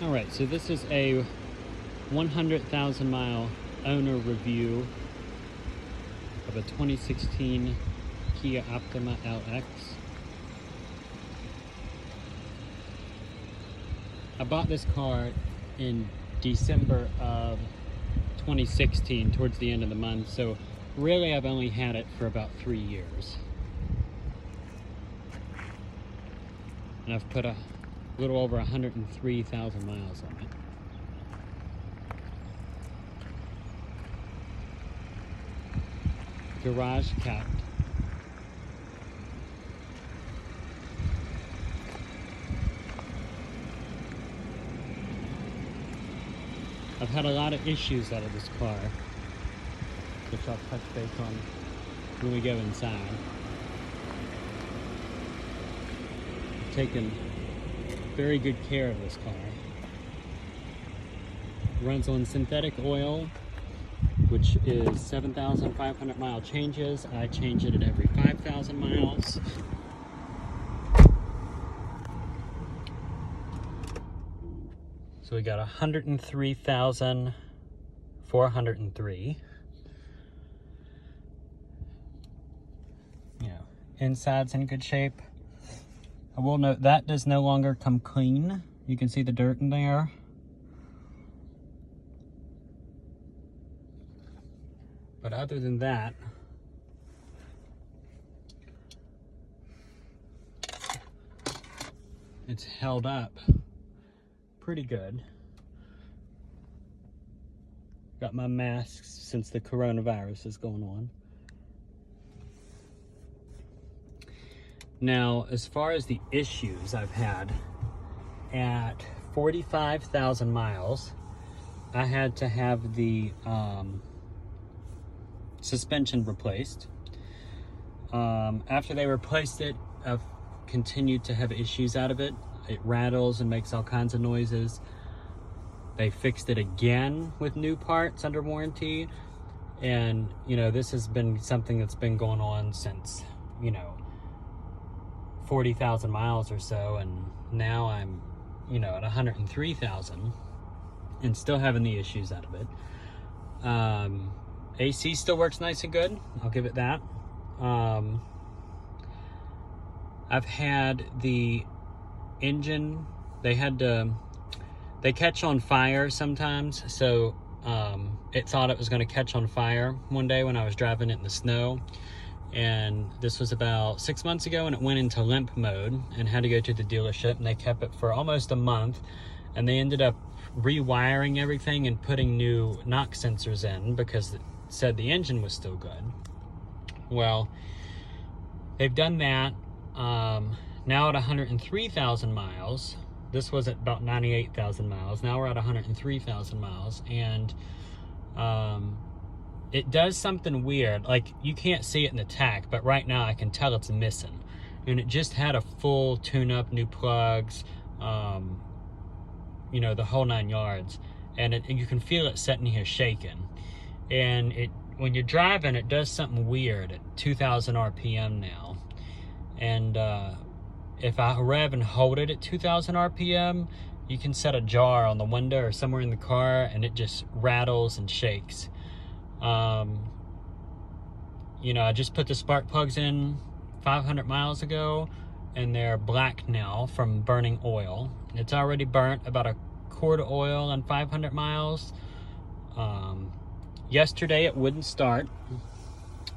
Alright, so this is a 100,000 mile owner review of a 2016 Kia Optima LX. I bought this car in December of 2016, towards the end of the month, so really I've only had it for about 3 years. And I've put a little over 103,000 miles on it. Garage capped. I've had a lot of issues out of this car, which I'll touch base on when we go inside. I've taken very good care of this car. It runs on synthetic oil, which is 7,500 mile changes. I change it at every 5,000 miles. So we got 103,403. Yeah, inside's in good shape. I will note that does no longer come clean. You can see the dirt in there. But other than that, it's held up pretty good. Got my masks since the coronavirus is going on. Now, as far as the issues I've had, at 45,000 miles, I had to have the suspension replaced. After they replaced it, I've continued to have issues out of it. It rattles and makes all kinds of noises. They fixed it again with new parts under warranty. And, you know, this has been something that's been going on since, 40,000 miles or so. And now I'm, at 103,000 and still having the issues out of it. AC still works nice and good. I'll give it that. I've had the engine, they catch on fire sometimes, so it thought it was going to catch on fire one day when I was driving it in the snow, and this was about 6 months ago, and it went into limp mode and had to go to the dealership, and they kept it for almost a month, and they ended up rewiring everything and putting new knock sensors in because it said the engine was still good. Well, they've done that. Now at 103,000 miles, this was at about 98,000 miles. Now we're at 103,000 miles, and it does something weird. Like, you can't see it in the tach, but right now I can tell it's missing. And it just had a full tune-up, new plugs, the whole 9 yards. And you can feel it sitting here shaking. And when you're driving, it does something weird at 2,000 RPM now. And if I rev and hold it at 2,000 RPM, you can set a jar on the window or somewhere in the car, and it just rattles and shakes. I just put the spark plugs in 500 miles ago, and they're black now from burning oil. It's already burnt about a quart of oil on 500 miles. Yesterday it wouldn't start,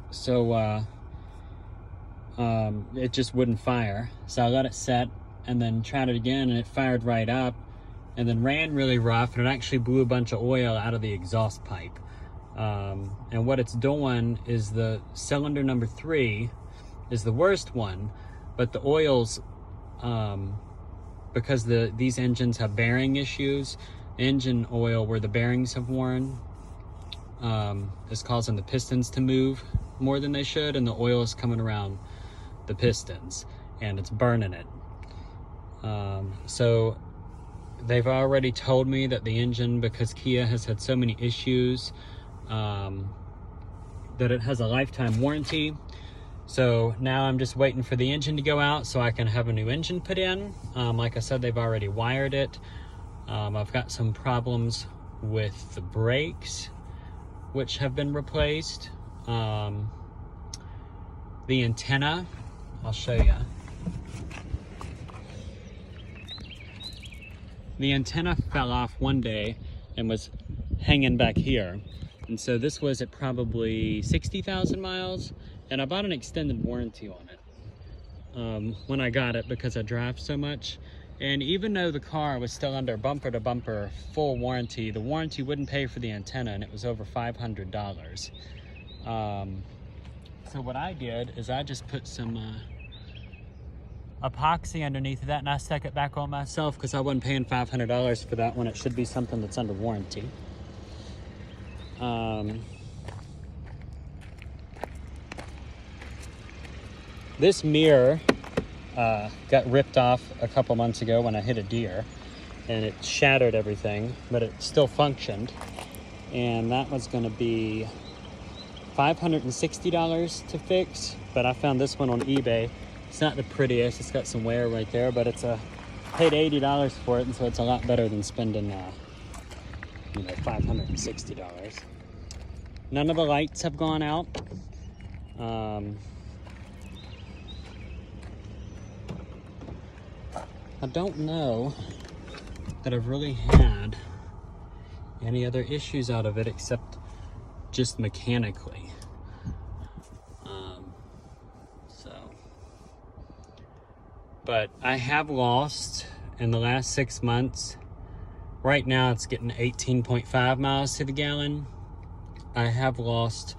so it just wouldn't fire. So I let it set and then tried it again, and it fired right up and then ran really rough, and it actually blew a bunch of oil out of the exhaust pipe. And what it's doing is the cylinder number 3 is the worst one, but the oils, because these engines have bearing issues, engine oil where the bearings have worn is causing the pistons to move more than they should, and the oil is coming around the pistons and it's burning it. So they've already told me that the engine, because Kia has had so many issues, that it has a lifetime warranty. So now I'm just waiting for the engine to go out so I can have a new engine put in. Like I said, they've already wired it. I've got some problems with the brakes, which have been replaced. The antenna, I'll show you. The antenna fell off one day and was hanging back here. And so this was at probably 60,000 miles, and I bought an extended warranty on it when I got it because I drive so much. And even though the car was still under bumper to bumper full warranty, the warranty wouldn't pay for the antenna, and it was over $500. So what I did is I just put some epoxy underneath of that, and I stuck it back on myself because I wasn't paying $500 for that when it should be something that's under warranty. This mirror got ripped off a couple months ago when I hit a deer, and it shattered everything, but it still functioned. And that was going to be $560 to fix, but I found this one on eBay. It's not the prettiest, it's got some wear right there, but paid $80 for it, and so it's a lot better than spending $560. None of the lights have gone out. I don't know that I've really had any other issues out of it except just mechanically. But I have lost in the last 6 months. Right now it's getting 18.5 miles to the gallon. I have lost,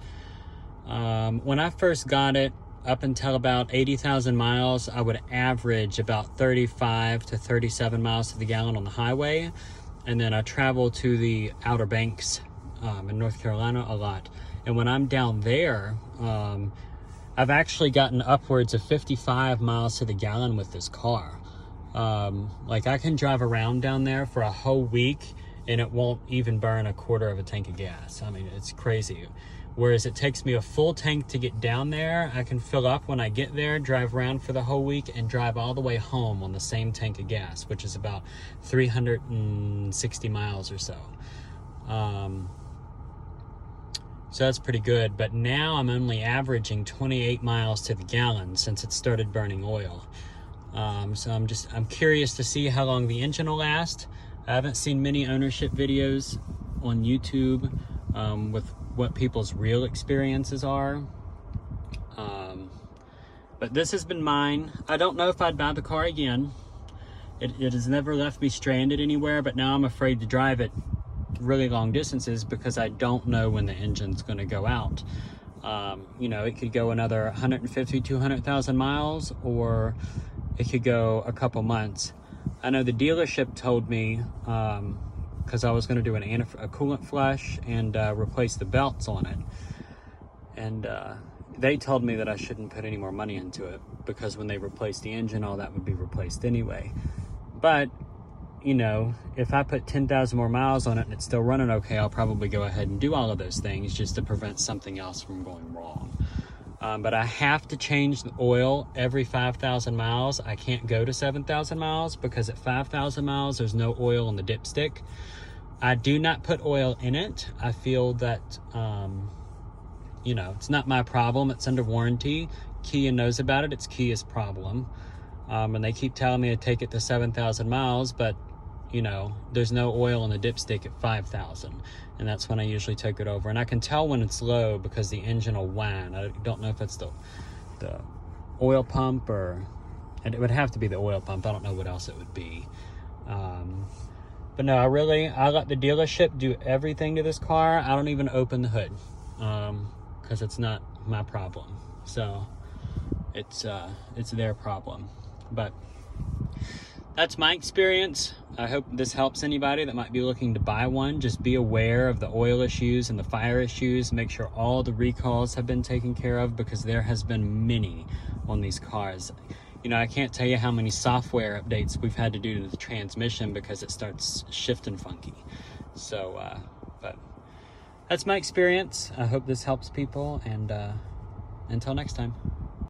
when I first got it, up until about 80,000 miles, I would average about 35 to 37 miles to the gallon on the highway. And then I travel to the Outer Banks in North Carolina a lot. And when I'm down there, I've actually gotten upwards of 55 miles to the gallon with this car. Like I can drive around down there for a whole week and it won't even burn a quarter of a tank of gas. I mean, it's crazy. Whereas it takes me a full tank to get down there, I can fill up when I get there, drive around for the whole week, and drive all the way home on the same tank of gas, which is about 360 miles or so. So that's pretty good, but now I'm only averaging 28 miles to the gallon since it started burning oil. So I'm curious to see how long the engine will last. I haven't seen many ownership videos on YouTube with what people's real experiences are. But this has been mine. I don't know if I'd buy the car again. It has never left me stranded anywhere, but now I'm afraid to drive it really long distances because I don't know when the engine's going to go out. It could go another 150, 200,000 miles, or it could go a couple months. I know the dealership told me, because I was going to do a coolant flush and replace the belts on it. And they told me that I shouldn't put any more money into it because when they replace the engine, all that would be replaced anyway. But if I put 10,000 more miles on it and it's still running okay, I'll probably go ahead and do all of those things just to prevent something else from going wrong. But I have to change the oil every 5,000 miles. I can't go to 7,000 miles because at 5,000 miles, there's no oil on the dipstick. I do not put oil in it. I feel that, it's not my problem. It's under warranty. Kia knows about it. It's Kia's problem. And they keep telling me to take it to 7,000 miles, but there's no oil in the dipstick at 5,000, and that's when I usually take it over. And I can tell when it's low because the engine will whine. I don't know if it's the oil pump and it would have to be the oil pump. I don't know what else it would be. But no, I let the dealership do everything to this car. I don't even open the hood because it's not my problem. So it's their problem. But that's my experience. I hope this helps anybody that might be looking to buy one. Just be aware of the oil issues and the fire issues. Make sure all the recalls have been taken care of because there has been many on these cars. I can't tell you how many software updates we've had to do to the transmission because it starts shifting funky. So, but that's my experience. I hope this helps people, and until next time.